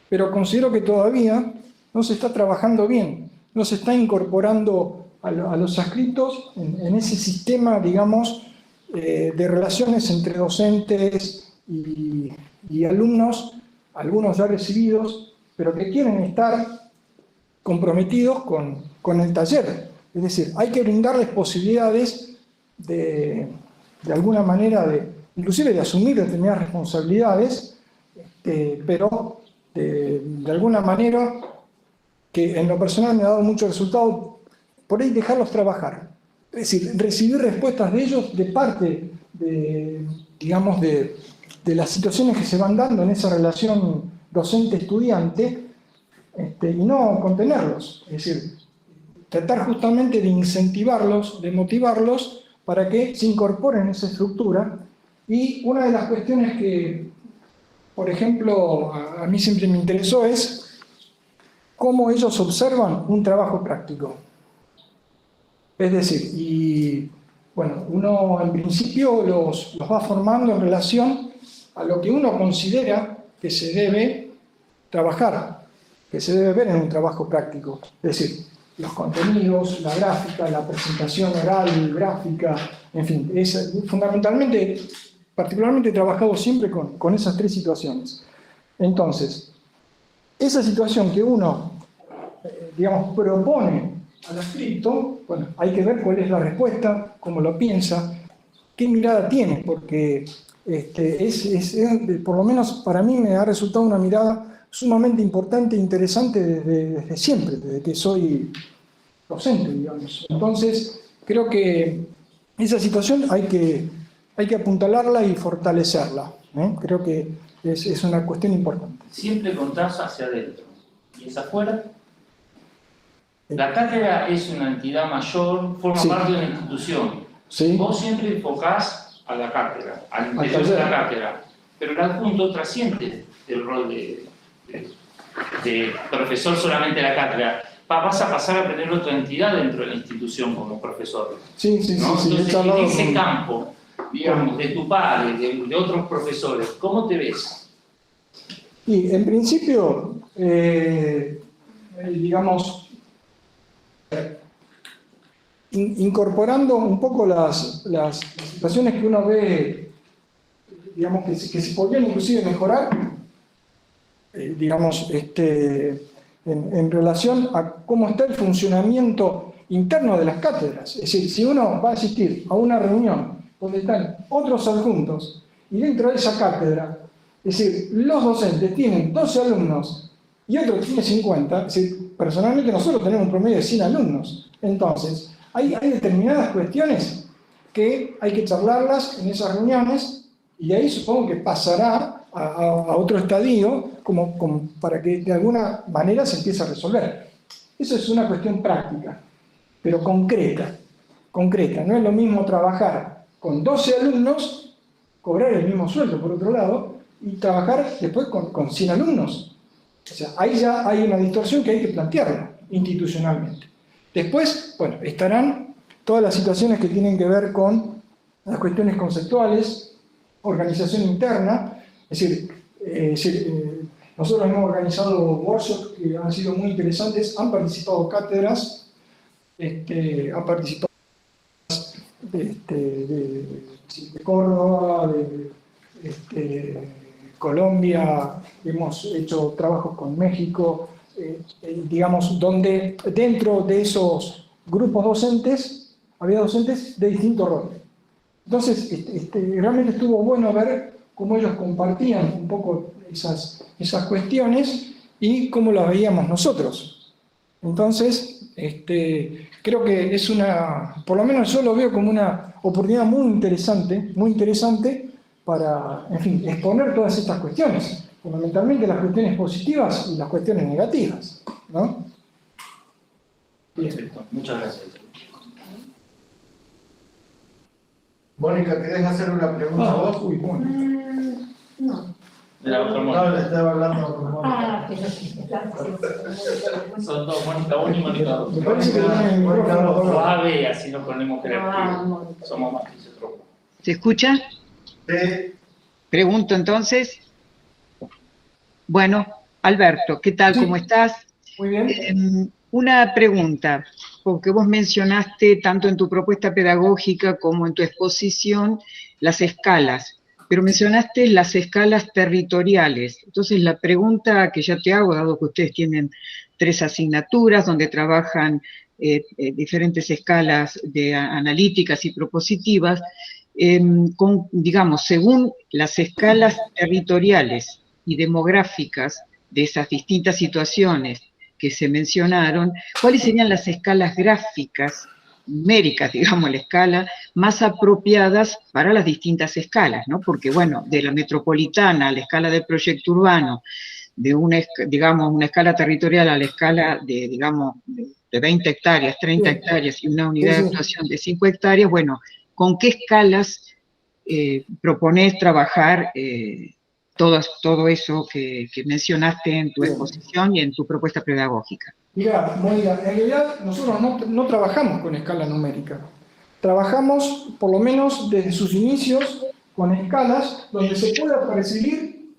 B: pero considero que todavía no se está trabajando bien, no se está incorporando a los adscriptos en ese sistema, digamos, de relaciones entre docentes y alumnos, algunos ya recibidos, pero que quieren estar comprometidos con el taller. Es decir, hay que brindarles posibilidades de alguna manera, inclusive de asumir determinadas responsabilidades, pero de alguna manera que en lo personal me ha dado mucho resultado, por ahí dejarlos trabajar. Es decir, recibir respuestas de ellos de parte digamos, de las situaciones que se van dando en esa relación docente-estudiante, y no contenerlos. Es decir, tratar justamente de incentivarlos, de motivarlos para que se incorporen a esa estructura. Y una de las cuestiones que, por ejemplo, a mí siempre me interesó es cómo ellos observan un trabajo práctico. Es decir, y bueno, uno en principio los va formando en relación a lo que uno considera que se debe trabajar, que se debe ver en un trabajo práctico. Es decir, los contenidos, la gráfica, la presentación oral, gráfica, en fin, es fundamentalmente, particularmente he trabajado siempre con esas 3 situaciones. Entonces, esa situación que uno, digamos, propone al adscripto, bueno, hay que ver cuál es la respuesta, cómo lo piensa, qué mirada tiene, porque por lo menos para mí me ha resultado una mirada sumamente importante e interesante desde siempre, desde que soy docente, digamos. Entonces, creo que esa situación hay que apuntalarla y fortalecerla, ¿eh? Creo que es una cuestión importante.
A: Siempre contás hacia adentro. ¿Y es afuera? La cátedra es una entidad mayor, forma parte de una institución.
B: Sí.
A: Vos siempre enfocás a la cátedra, al interior de la cátedra, pero el adjunto trasciende el rol de profesor solamente de la cátedra. Vas a pasar a tener otra entidad dentro de la institución como profesor.
B: Sí, ¿no?
A: Entonces, en ese campo, digamos, de tu padre, de otros profesores, ¿cómo te ves?
B: Y en principio, digamos, incorporando un poco las situaciones que uno ve, digamos, que se podrían inclusive mejorar, digamos, en relación a cómo está el funcionamiento interno de las cátedras. Es decir, si uno va a asistir a una reunión donde están otros adjuntos y dentro de esa cátedra, es decir, los docentes tienen 12 alumnos y otro tiene 50, es decir, personalmente nosotros tenemos un promedio de 100 alumnos. Entonces, hay determinadas cuestiones que hay que charlarlas en esas reuniones y de ahí supongo que pasará a otro estadio como para que de alguna manera se empiece a resolver. Eso es una cuestión práctica, pero concreta. No es lo mismo trabajar con 12 alumnos, cobrar el mismo sueldo por otro lado, y trabajar después con 100 alumnos. O sea, ahí ya hay una distorsión que hay que plantearla institucionalmente. Después, bueno, estarán todas las situaciones que tienen que ver con las cuestiones conceptuales, organización interna, es decir, nosotros hemos organizado workshops que han sido muy interesantes, han participado cátedras, han participado de Córdoba, de Colombia, hemos hecho trabajos con México, digamos, donde dentro de esos grupos docentes había docentes de distintos roles. Entonces, realmente estuvo bueno ver cómo ellos compartían un poco esas cuestiones y cómo las veíamos nosotros. Entonces, creo que es por lo menos yo lo veo como una oportunidad muy interesante para, en fin, exponer todas estas cuestiones, fundamentalmente las cuestiones positivas y las cuestiones negativas, ¿no?
A: Perfecto, muchas gracias.
C: Mónica, ¿querés hacer una pregunta a vos?
B: Uy, Mónica.
D: No.
A: De la otra
C: No,
A: Mónica.
C: le estaba hablando con Mónica.
D: Pero sí, está
A: Son dos, Mónica 1 y Mónica 2.
B: Me parece que tiene el micrófono
A: Suave, así no ponemos creativos.
D: Mónica.
A: Somos más que nosotros.
E: ¿Se escucha?
C: Sí.
E: Pregunto entonces. Bueno, Alberto, ¿qué tal?
B: Sí.
E: ¿Cómo estás?
B: Muy bien.
E: Una pregunta, porque vos mencionaste tanto en tu propuesta pedagógica como en tu exposición las escalas, pero mencionaste las escalas territoriales. Entonces la pregunta que ya te hago, dado que ustedes tienen 3 asignaturas donde trabajan diferentes escalas de analíticas y propositivas, digamos, según las escalas territoriales y demográficas de esas distintas situaciones que se mencionaron, ¿cuáles serían las escalas gráficas, numéricas, digamos, la escala, más apropiadas para las distintas escalas, ¿no? Porque, bueno, de la metropolitana a la escala del proyecto urbano, de una escala territorial a la escala de, digamos, de 20 hectáreas, 30 hectáreas y una unidad de actuación de 5 hectáreas, bueno, ¿con qué escalas proponés trabajar todo eso que mencionaste en tu exposición y en tu propuesta pedagógica?
B: Mira, Mónica, en realidad nosotros no trabajamos con escala numérica. Trabajamos, por lo menos desde sus inicios, con escalas donde se pueda percibir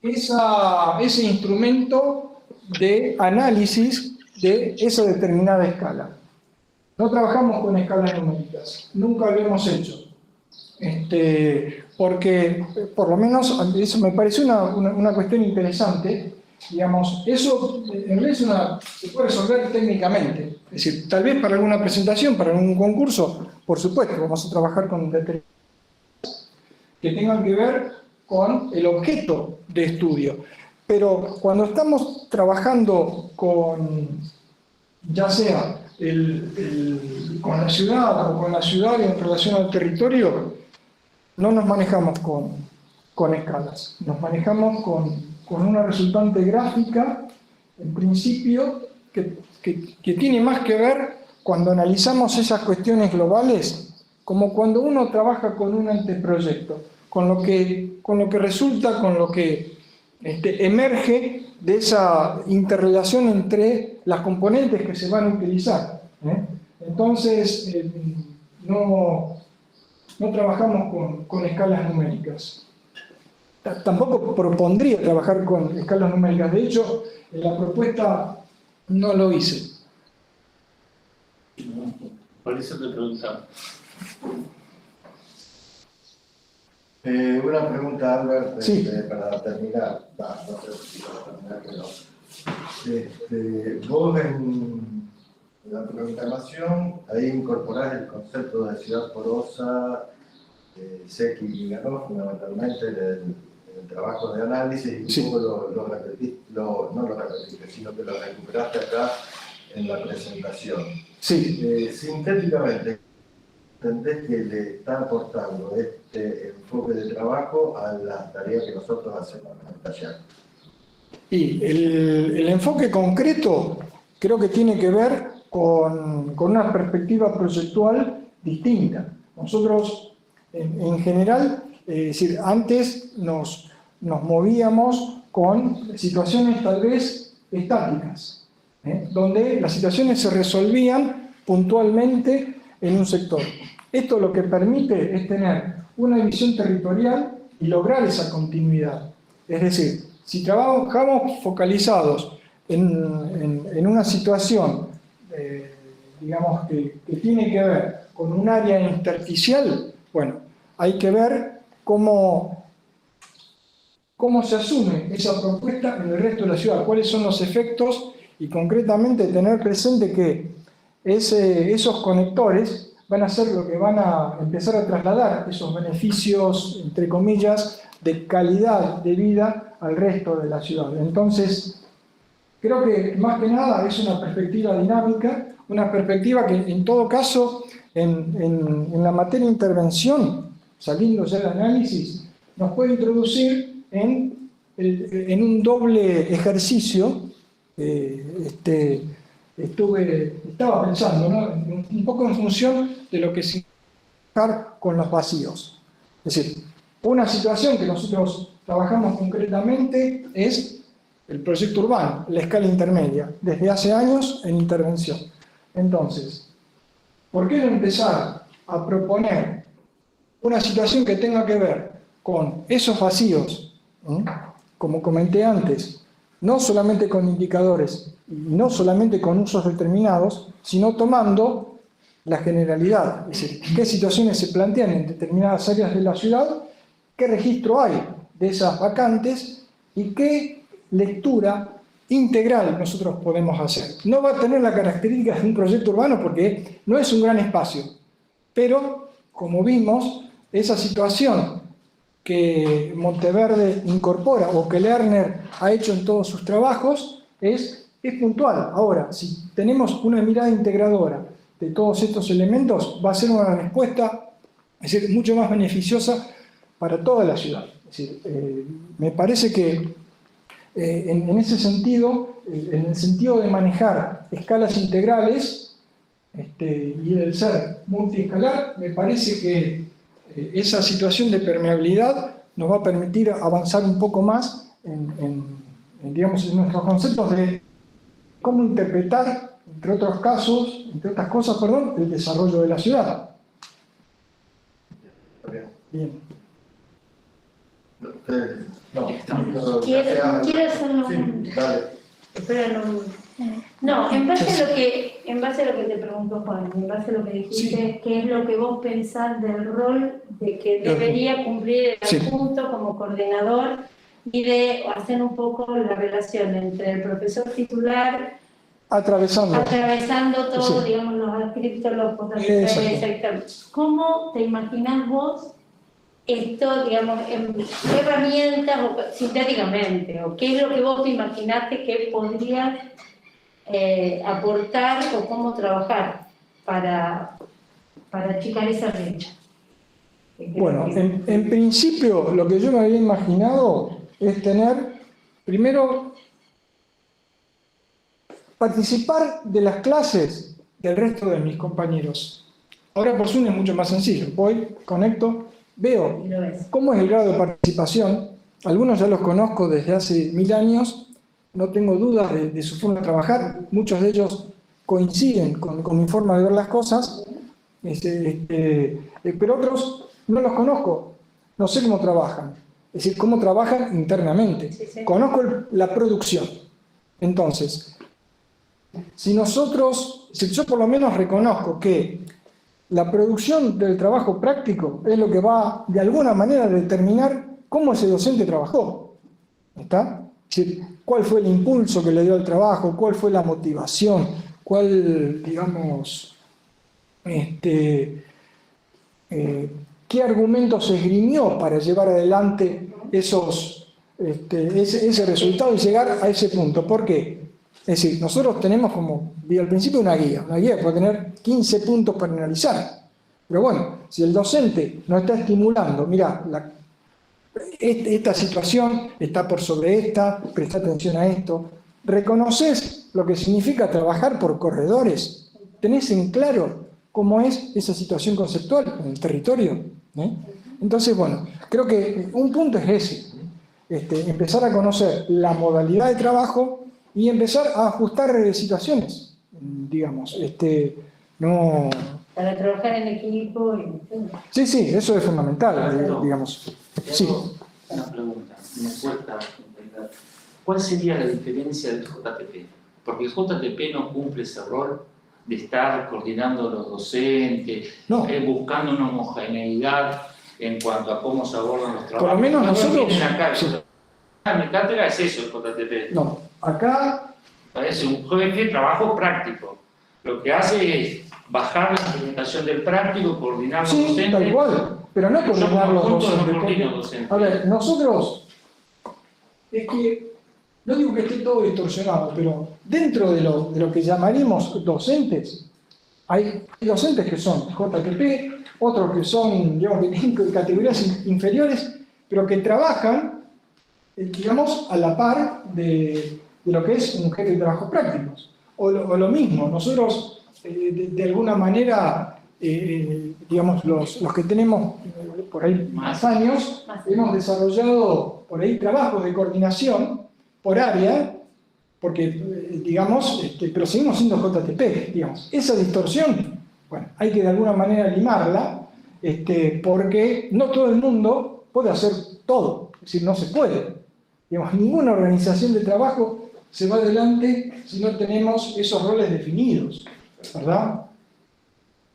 B: ese instrumento de análisis de esa determinada escala. No trabajamos con escalas numéricas, nunca lo hemos hecho. Porque, por lo menos, eso me pareció una cuestión interesante. Digamos, eso en realidad se puede resolver técnicamente. Es decir, tal vez para alguna presentación, para algún concurso, por supuesto, vamos a trabajar con determinadas. que tengan que ver con el objeto de estudio. Pero cuando estamos trabajando con, ya sea con la ciudad o con la ciudad en relación al territorio, no nos manejamos con escalas, nos manejamos con una resultante gráfica, en principio, que tiene más que ver cuando analizamos esas cuestiones globales, como cuando uno trabaja con un anteproyecto, con lo que resulta, con lo que emerge de esa interrelación entre las componentes que se van a utilizar. Entonces, no trabajamos con escalas numéricas. Tampoco propondría trabajar con escalas numéricas. De hecho, en la propuesta no lo hice.
A: Por eso te preguntaba.
C: Una pregunta, Albert,
B: Sí.
C: para terminar. No sé si para terminar, pero vos en la programación, ahí incorporás el concepto de ciudad porosa, Secchi y Viganó, fundamentalmente en el trabajo de análisis, y
B: Sí.
C: un poco no lo repetiste, sino que lo recuperaste acá en la presentación.
B: Sí.
C: Sintéticamente, ¿entendés que le está aportando este enfoque de trabajo a las tareas que nosotros hacemos en el taller?
B: Y el enfoque concreto creo que tiene que ver con una perspectiva proyectual distinta. Nosotros, en general, es decir, antes nos movíamos con situaciones tal vez estáticas, donde las situaciones se resolvían puntualmente en un sector. Esto lo que permite es tener una visión territorial y lograr esa continuidad. Es decir, si trabajamos focalizados en una situación, digamos, que tiene que ver con un área intersticial, bueno, hay que ver cómo se asume esa propuesta en el resto de la ciudad, cuáles son los efectos y concretamente tener presente que esos conectores van a ser lo que van a empezar a trasladar esos beneficios, entre comillas, de calidad de vida al resto de la ciudad. Entonces, creo que más que nada es una perspectiva dinámica, una perspectiva que en todo caso, en la materia de intervención, saliendo ya del análisis, nos puede introducir en un doble ejercicio. Estaba pensando, ¿no?, un poco en función de lo que significa trabajar con los vacíos. Es decir, una situación que nosotros trabajamos concretamente es el proyecto urbano, la escala intermedia, desde hace años en intervención. Entonces, ¿por qué no empezar a proponer una situación que tenga que ver con esos vacíos, como comenté antes, no solamente con indicadores y no solamente con usos determinados, sino tomando la generalidad, es decir, qué situaciones se plantean en determinadas áreas de la ciudad, qué registro hay de esas vacantes y qué lectura integral nosotros podemos hacer. No va a tener la característica de un proyecto urbano porque no es un gran espacio, pero como vimos, esa situación que Monteverde incorpora o que Lerner ha hecho en todos sus trabajos es puntual. Ahora, si tenemos una mirada integradora de todos estos elementos, va a ser una respuesta, es decir, mucho más beneficiosa para toda la ciudad. Es decir, me parece que en ese sentido, en el sentido de manejar escalas integrales y el ser multiescalar, me parece que esa situación de permeabilidad nos va a permitir avanzar un poco más digamos, en nuestros conceptos de cómo interpretar, entre otras cosas, el desarrollo de la ciudad. Bien.
D: Quiero hacer una No, en base a lo que te preguntó Juan, en base a lo que dijiste, ¿qué es lo que vos pensás del rol de que debería cumplir el adjunto como coordinador y de hacer un poco la relación entre el profesor titular atravesando todo, digamos, los adscriptos, los postdoctorales, exactamente? ¿Cómo te imaginás vos esto, digamos, qué herramientas, o sintéticamente, o qué es lo que vos te imaginaste que podrías aportar o cómo trabajar para achicar esa brecha.
B: Bueno, en principio lo que yo me había imaginado es tener, primero, participar de las clases del resto de mis compañeros. Ahora por Zoom es mucho más sencillo. Voy, conecto, veo cómo es el grado de participación. Algunos ya los conozco desde hace 1000 años, no tengo dudas de su forma de trabajar. Muchos de ellos coinciden con mi forma de ver las cosas, pero otros no los conozco, no sé cómo trabajan. Es decir, cómo trabajan internamente.
D: Sí, sí.
B: Conozco la producción. Entonces, si yo por lo menos reconozco que la producción del trabajo práctico es lo que va de alguna manera a determinar cómo ese docente trabajó, ¿está? Es decir, cuál fue el impulso que le dio al trabajo, cuál fue la motivación, cuál, digamos, qué argumentos se esgrimió para llevar adelante ese resultado y llegar a ese punto. ¿Por qué? Es decir, nosotros tenemos, como dije al principio, una guía que puede tener 15 puntos para analizar. Pero bueno, si el docente no está estimulando, mira, esta situación está por sobre esta, presta atención a esto, reconoces lo que significa trabajar por corredores, tenés en claro cómo es esa situación conceptual en el territorio. Entonces, bueno, creo que un punto es ese, empezar a conocer la modalidad de trabajo y empezar a ajustar situaciones, digamos, no...
D: Para trabajar en equipo.
B: Sí, eso es fundamental, digamos. Sí.
A: Una pregunta, me cuesta entender. ¿Cuál sería la diferencia del JTP? Porque el JTP no cumple ese rol de estar coordinando a los docentes,
B: No.
A: Buscando una homogeneidad en cuanto a cómo se abordan los trabajos.
B: Por lo menos nosotros...
A: Acá,
B: Sí.
A: mi cátedra es eso, el JTP.
B: No, acá...
A: Es un jefe de trabajo práctico. Lo que hace es bajar la implementación del práctico, coordinar los
B: Sí,
A: docentes.
B: tal cual, pero no coordinar los docentes.
A: docentes.
B: A ver, nosotros, es que, no digo que esté todo distorsionado, pero dentro de lo que llamaríamos docentes, hay docentes que son JTP, otros que son, digamos, que tienen categorías inferiores, pero que trabajan, digamos, a la par de lo que es un jefe de trabajos prácticos. O lo mismo, nosotros, de alguna manera, digamos, los que tenemos por ahí más años, hemos desarrollado por ahí trabajos de coordinación por área, porque, digamos, pero seguimos siendo JTP, digamos. Esa distorsión, bueno, hay que de alguna manera limarla, porque no todo el mundo puede hacer todo, es decir, no se puede. Digamos, ninguna organización de trabajo se va adelante si no tenemos esos roles definidos, ¿verdad?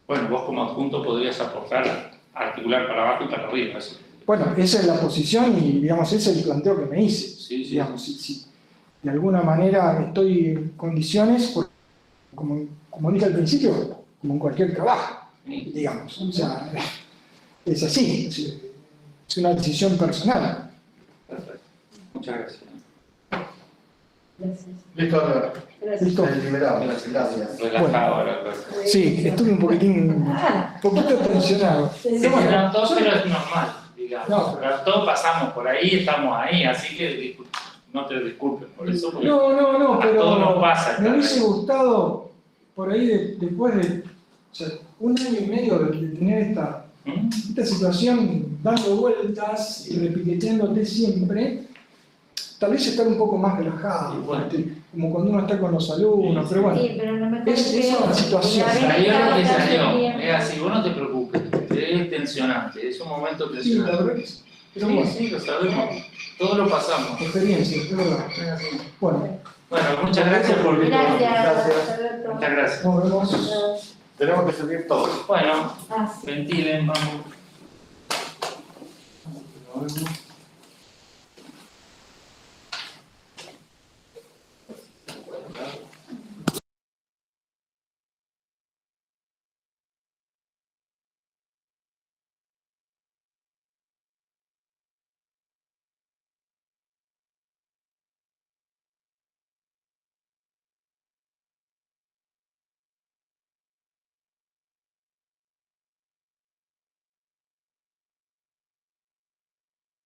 A: Bueno, vos como adjunto podrías aportar, articular para abajo y para arriba. ¿Sí?
B: Bueno, esa es la posición y, digamos, ese es el planteo que me hice.
A: Sí.
B: Digamos, si de alguna manera estoy en condiciones, como dije al principio, como en cualquier trabajo, digamos. O sea, es así, es una decisión personal.
A: Perfecto. Muchas gracias.
D: Gracias.
C: Listo, Álvaro.
D: Gracias.
B: Listo.
C: Liberado. Gracias.
A: Relajado ahora.
B: Sí, estuve un poquito tensionado. Pero bueno,
A: No, todo pero es normal, digamos.
B: No.
A: Pero todos pasamos por ahí, estamos ahí, así que no te disculpes por eso. Porque
B: no,
A: a
B: pero
A: todos nos pasa.
B: me hubiese gustado por ahí después de, o sea, 1 año y medio de tener esta situación dando vueltas y repiqueteándote siempre, tal vez estar un poco más relajado,
A: Sí, bueno.
B: como cuando uno está con los alumnos, pero bueno,
D: Sí, pero no me
B: es una situación.
A: Salió lo que salió. Es así, vos no te preocupes. Es tensionante, es un momento
B: Sí, la
A: tensionante.
B: verdad que sí. Pero bueno,
A: Sí, lo sabemos. Todos lo pasamos.
B: experiencia, es verdad. Bueno,
A: Bueno, muchas gracias por venir.
D: Gracias, Alberto.
A: Muchas gracias.
B: nos vemos.
C: Tenemos que salir todos.
A: Bueno,
D: Ah, sí.
A: ventilen, vamos.
B: Nos vemos.